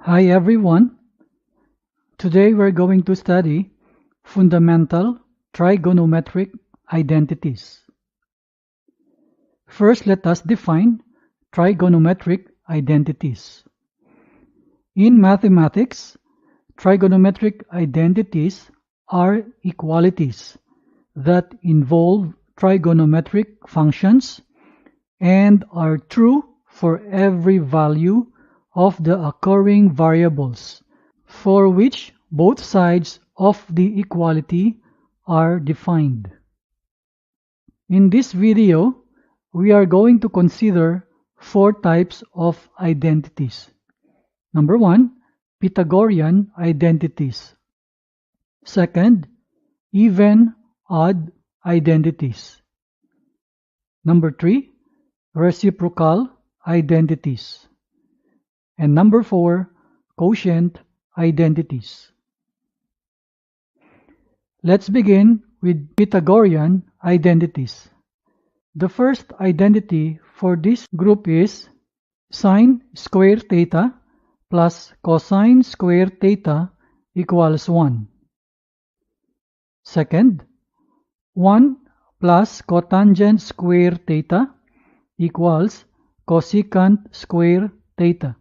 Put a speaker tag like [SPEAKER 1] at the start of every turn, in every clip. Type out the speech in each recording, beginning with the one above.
[SPEAKER 1] Hi everyone. Today we're going to study fundamental trigonometric identities. First, let us define trigonometric identities. In mathematics, trigonometric identities are equalities that involve trigonometric functions and are true for every value of the occurring variables for which both sides of the equality are defined. In this video, we are going to consider four types of identities. Number one, Pythagorean identities. Second, even-odd identities. Number three, reciprocal identities. And number four, quotient identities. Let's begin with Pythagorean identities. The first identity for this group is sine square theta plus cosine square theta equals 1. Second, 1 plus cotangent square theta equals cosecant square theta.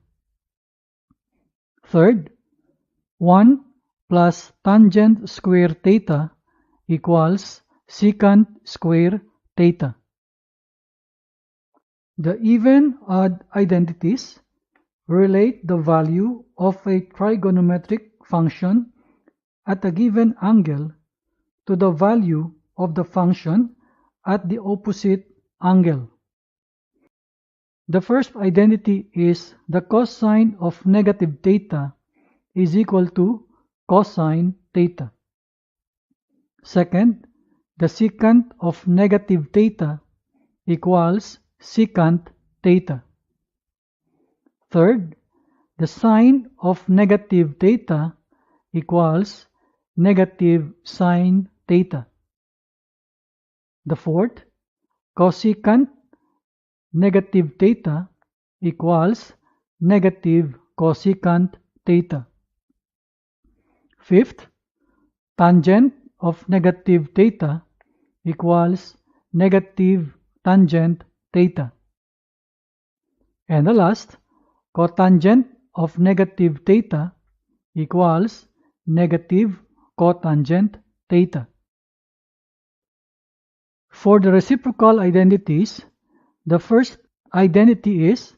[SPEAKER 1] Third, 1 plus tangent square theta equals secant square theta. The even-odd identities relate the value of a trigonometric function at a given angle to the value of the function at the opposite angle. The first identity is the cosine of negative theta is equal to cosine theta. Second, the secant of negative theta equals secant theta. Third, the sine of negative theta equals negative sine theta. The fourth, cosecant negative theta equals negative cosecant theta. Fifth, tangent of negative theta equals negative tangent theta. And the last, cotangent of negative theta equals negative cotangent theta. For the reciprocal identities, the first identity is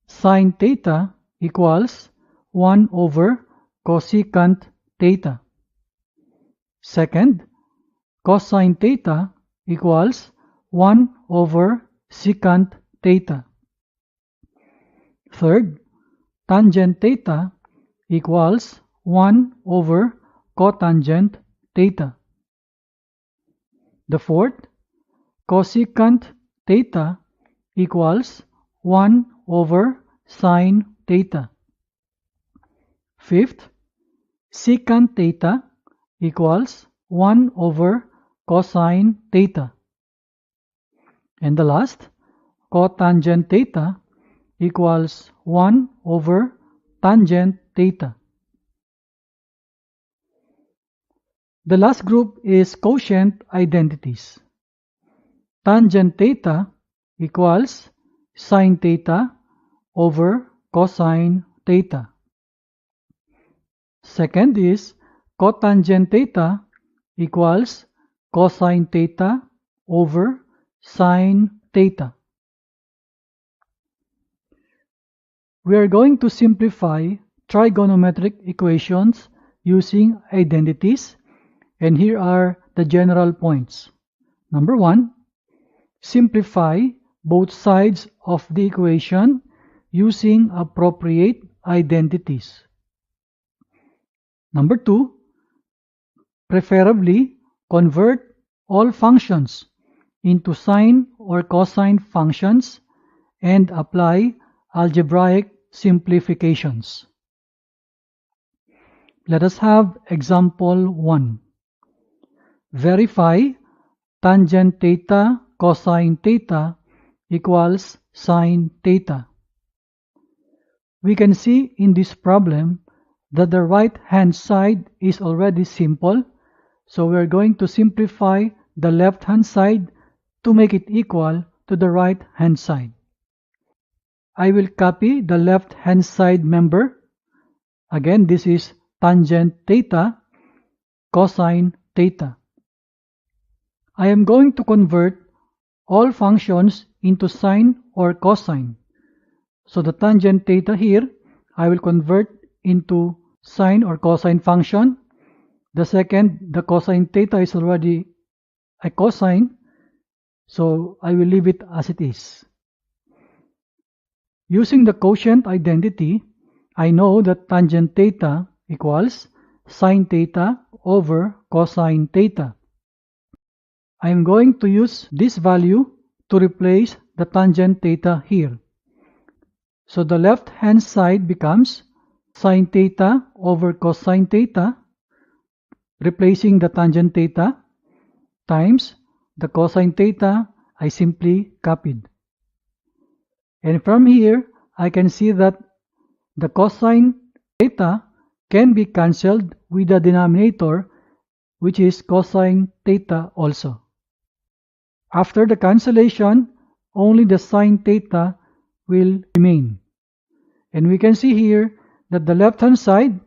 [SPEAKER 1] sine theta equals 1 over cosecant theta. Second, cosine theta equals 1 over secant theta. Third, tangent theta equals 1 over cotangent theta. The fourth, cosecant theta equals 1 over sine theta. Fifth, secant theta equals 1 over cosine theta. And the last, cotangent theta equals 1 over tangent theta. The last group is quotient identities. Tangent theta equals sine theta over cosine theta. Second is cotangent theta equals cosine theta over sine theta. We are going to simplify trigonometric equations using identities, and here are the general points. Number one, simplify both sides of the equation using appropriate identities. Number two, preferably convert all functions into sine or cosine functions and apply algebraic simplifications. Let us have example 1. Verify tangent theta cosine theta equals sine theta. We can see in this problem that the right hand side is already simple, so we're going to simplify the left hand side to make it equal to the right hand side. I will copy the left hand side member. Again, this is tangent theta, cosine theta. I am going to convert all functions into sine or cosine. So the tangent theta here, I will convert into sine or cosine function. The second, the cosine theta is already a cosine, so I will leave it as it is. Using the quotient identity, I know that tangent theta equals sine theta over cosine theta. I am going to use this value to replace the tangent theta here. So the left hand side becomes sine theta over cosine theta, replacing the tangent theta, times the cosine theta I simply copied. And from here, I can see that the cosine theta can be cancelled with the denominator, which is cosine theta also. After the cancellation, only the sine theta will remain. And we can see here that the left hand side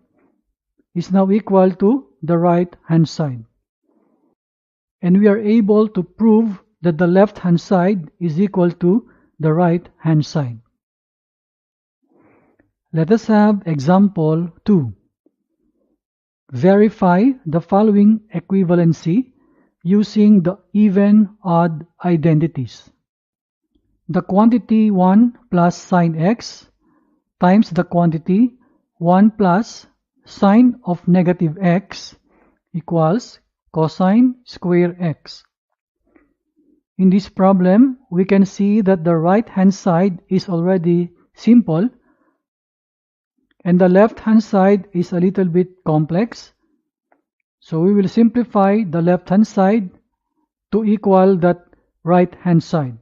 [SPEAKER 1] is now equal to the right hand side. And we are able to prove that the left hand side is equal to the right hand side. Let us have example 2. Verify the following equivalency using the even-odd identities. The quantity 1 plus sine x times the quantity 1 plus sine of negative x equals cosine square x. In this problem, we can see that the right hand side is already simple and the left hand side is a little bit complex. So we will simplify the left hand side to equal that right hand side.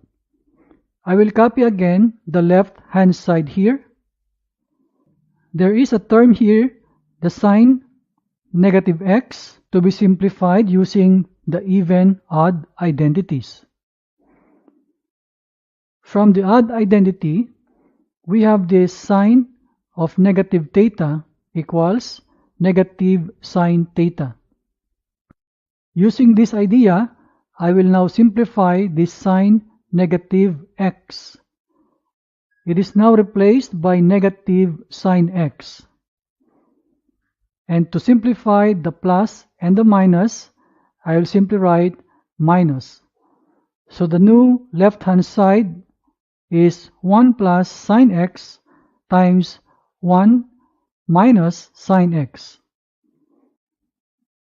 [SPEAKER 1] I will copy again the left hand side here. There is a term here, the sine negative x, to be simplified using the even-odd identities. From the odd identity, we have this sine of negative theta equals negative sine theta. Using this idea, I will now simplify this sine negative x. It is now replaced by negative sine x. And to simplify the plus and the minus, I will simply write minus. So the new left hand side is 1 plus sine x times 1 minus sine x.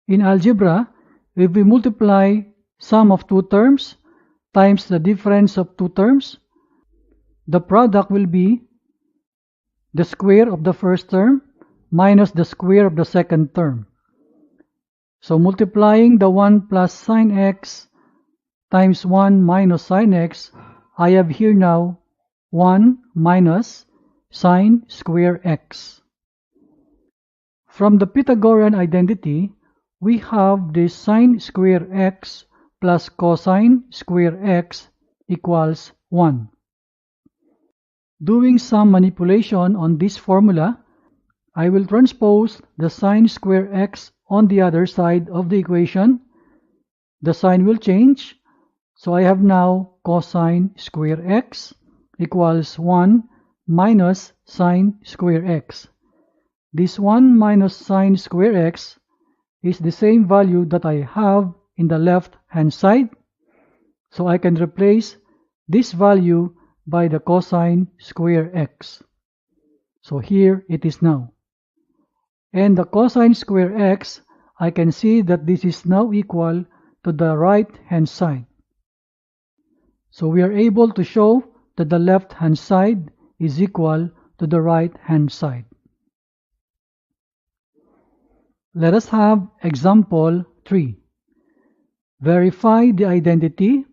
[SPEAKER 1] In algebra, if we multiply sum of two terms times the difference of two terms, the product will be the square of the first term minus the square of the second term. So multiplying the 1 plus sine x times 1 minus sine x, I have here now 1 minus sine square x. From the Pythagorean identity, we have this sine square x plus cosine square x equals 1. Doing some manipulation on this formula, I will transpose the sine square x on the other side of the equation. The sign will change, so I have now cosine square x equals 1 minus sine square x. This 1 minus sine square x is the same value that I have in the left hand side, so I can replace this value by the cosine square x. So here it is now. And the cosine square x, I can see that this is now equal to the right hand side. So we are able to show that the left hand side is equal to the right hand side. Let us have example 3. Verify the identity,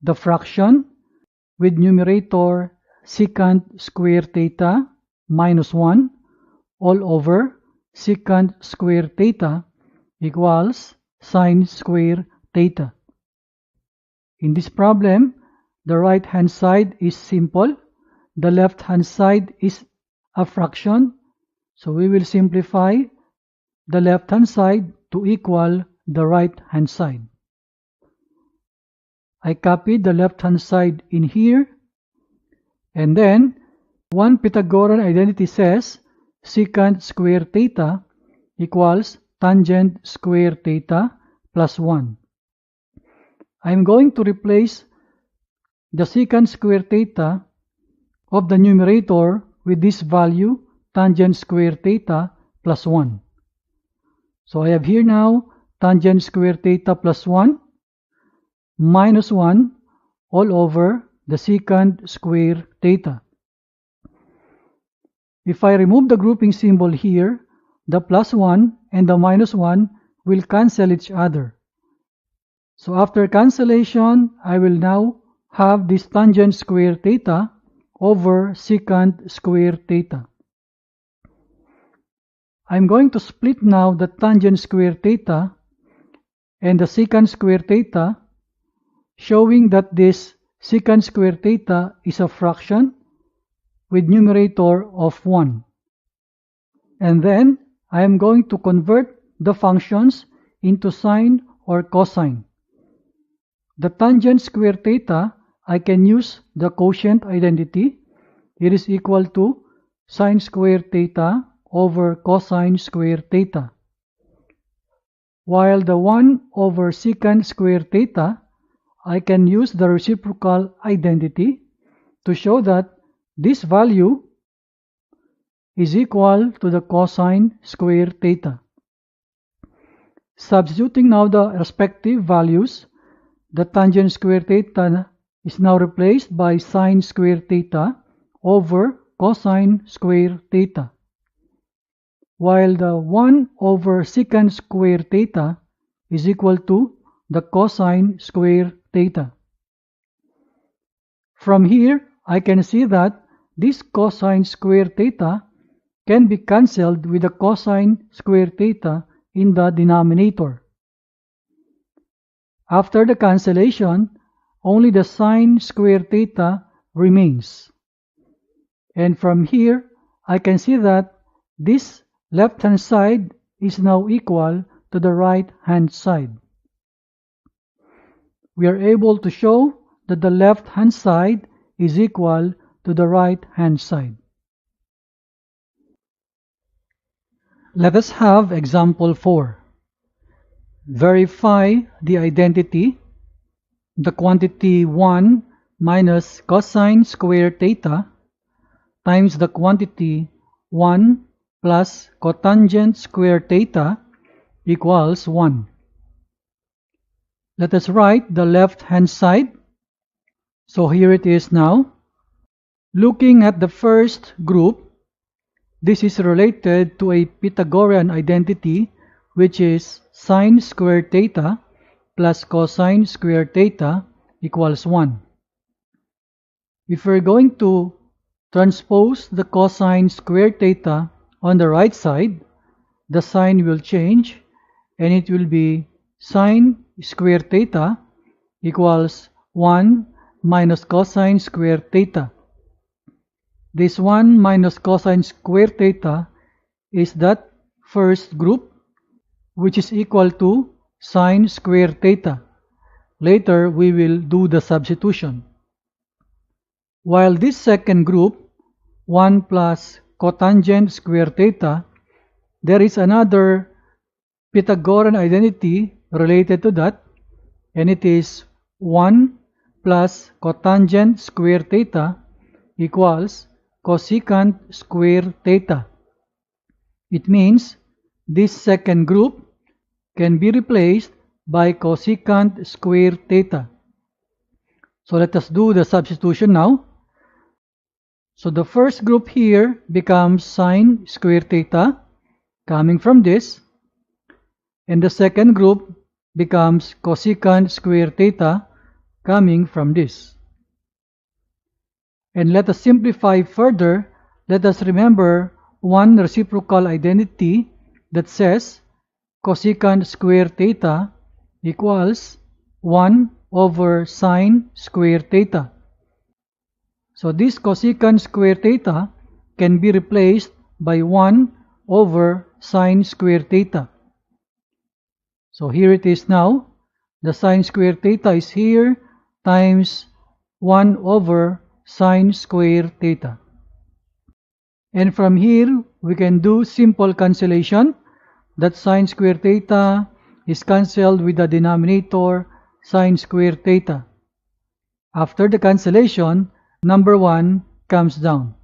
[SPEAKER 1] the fraction, with numerator secant square theta minus 1 all over secant square theta equals sine square theta. In this problem, the right hand side is simple, the left hand side is a fraction, so we will simplify the left hand side to equal the right hand side. I copied the left hand side in here, and then one Pythagorean identity says secant square theta equals tangent square theta plus 1. I am going to replace the secant square theta of the numerator with this value tangent square theta plus 1. So I have here now tangent square theta plus 1 minus 1 all over the secant square theta. If I remove the grouping symbol here, the plus 1 and the minus 1 will cancel each other. So after cancellation, I will now have this tangent square theta over secant square theta. I'm going to split now the tangent square theta and the secant square theta, showing that this secant square theta is a fraction with numerator of 1. And then I am going to convert the functions into sine or cosine. The tangent square theta, I can use the quotient identity. It is equal to sine square theta over cosine square theta. While the 1 over secant square theta, I can use the reciprocal identity to show that this value is equal to the cosine square theta. Substituting now the respective values, the tangent square theta is now replaced by sine square theta over cosine square theta, while the 1 over secant square theta is equal to the cosine square theta. From here, I can see that this cosine square theta can be cancelled with the cosine square theta in the denominator. After the cancellation, only the sine square theta remains. And from here, I can see that this left hand side is now equal to the right hand side. We are able to show that the left hand side is equal to the right hand side. Let us have example 4. Verify the identity, the quantity 1 minus cosine square theta times the quantity 1 plus cotangent square theta equals 1. Let us write the left hand side. So here it is now. Looking at the first group, this is related to a Pythagorean identity, which is sine square theta plus cosine square theta equals 1. If we're going to transpose the cosine square theta on the right side, the sign will change and it will be sine square theta equals 1 minus cosine square theta. This 1 minus cosine square theta is that first group, which is equal to sine square theta. Later, we will do the substitution. While this second group, 1 plus cotangent square theta, there is another Pythagorean identity related to that, and it is 1 plus cotangent square theta equals cosecant square theta. It means this second group can be replaced by cosecant square theta. So let us do the substitution now. So the first group here becomes sine square theta coming from this, and the second group becomes cosecant square theta coming from this. And let us simplify further let us remember one reciprocal identity that says cosecant square theta equals 1 over sine square theta. So this cosecant square theta can be replaced by 1 over sine square theta. So here it is now. The sine square theta is here times 1 over sine square theta. And from here, we can do simple cancellation. That sine square theta is cancelled with the denominator sine square theta. After the cancellation, number 1 comes down.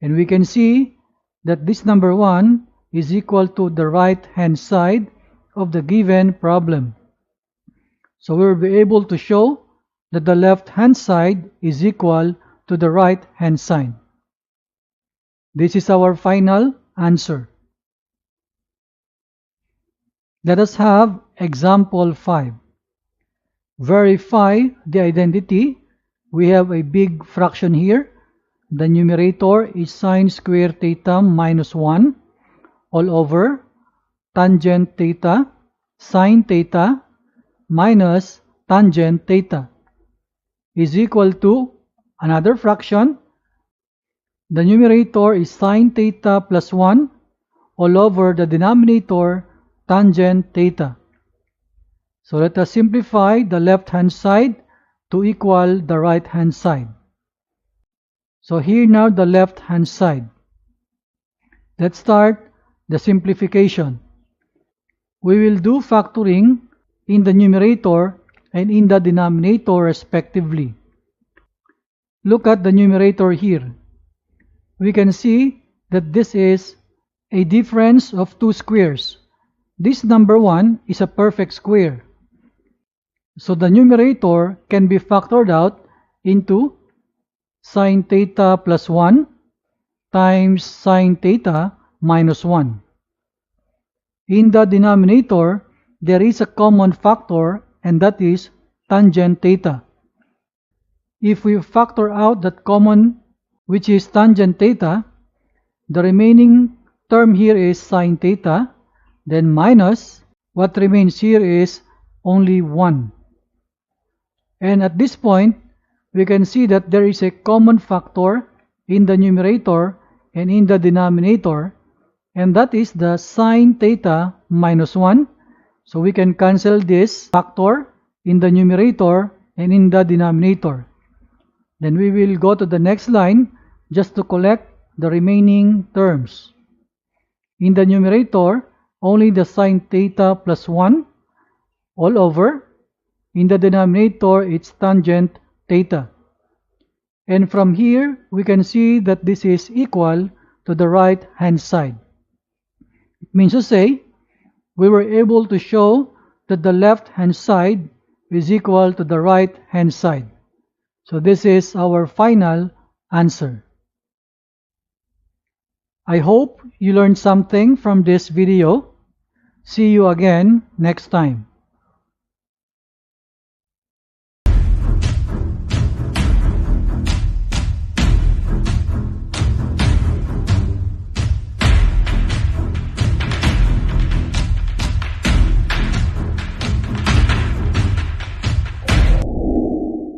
[SPEAKER 1] And we can see that this number 1 is equal to the right hand side of the given problem. So we will be able to show that the left hand side is equal to the right hand side. This is our final answer. Let us have example 5. Verify the identity. We have a big fraction here. The numerator is sine square theta minus 1 all over tangent theta sine theta minus tangent theta is equal to another fraction. The numerator is sine theta plus 1 all over the denominator tangent theta. So let us simplify the left hand side to equal the right hand side. So here now the left hand side. Let's start the simplification. We will do factoring in the numerator and in the denominator respectively. Look at the numerator here. We can see that this is a difference of two squares. This number 1 is a perfect square. So the numerator can be factored out into sine theta plus 1 times sine theta minus 1. In the denominator, there is a common factor, and that is tangent theta. If we factor out that common, which is tangent theta, the remaining term here is sine theta, then minus what remains here is only 1. And at this point, we can see that there is a common factor in the numerator and in the denominator, and that is the sine theta minus 1. So we can cancel this factor in the numerator and in the denominator. Then we will go to the next line just to collect the remaining terms. In the numerator, only the sine theta plus 1 all over. In the denominator, it's tangent theta. And from here, we can see that this is equal to the right hand side. It means to say, we were able to show that the left hand side is equal to the right hand side. So this is our final answer. I hope you learned something from this video. See you again next time.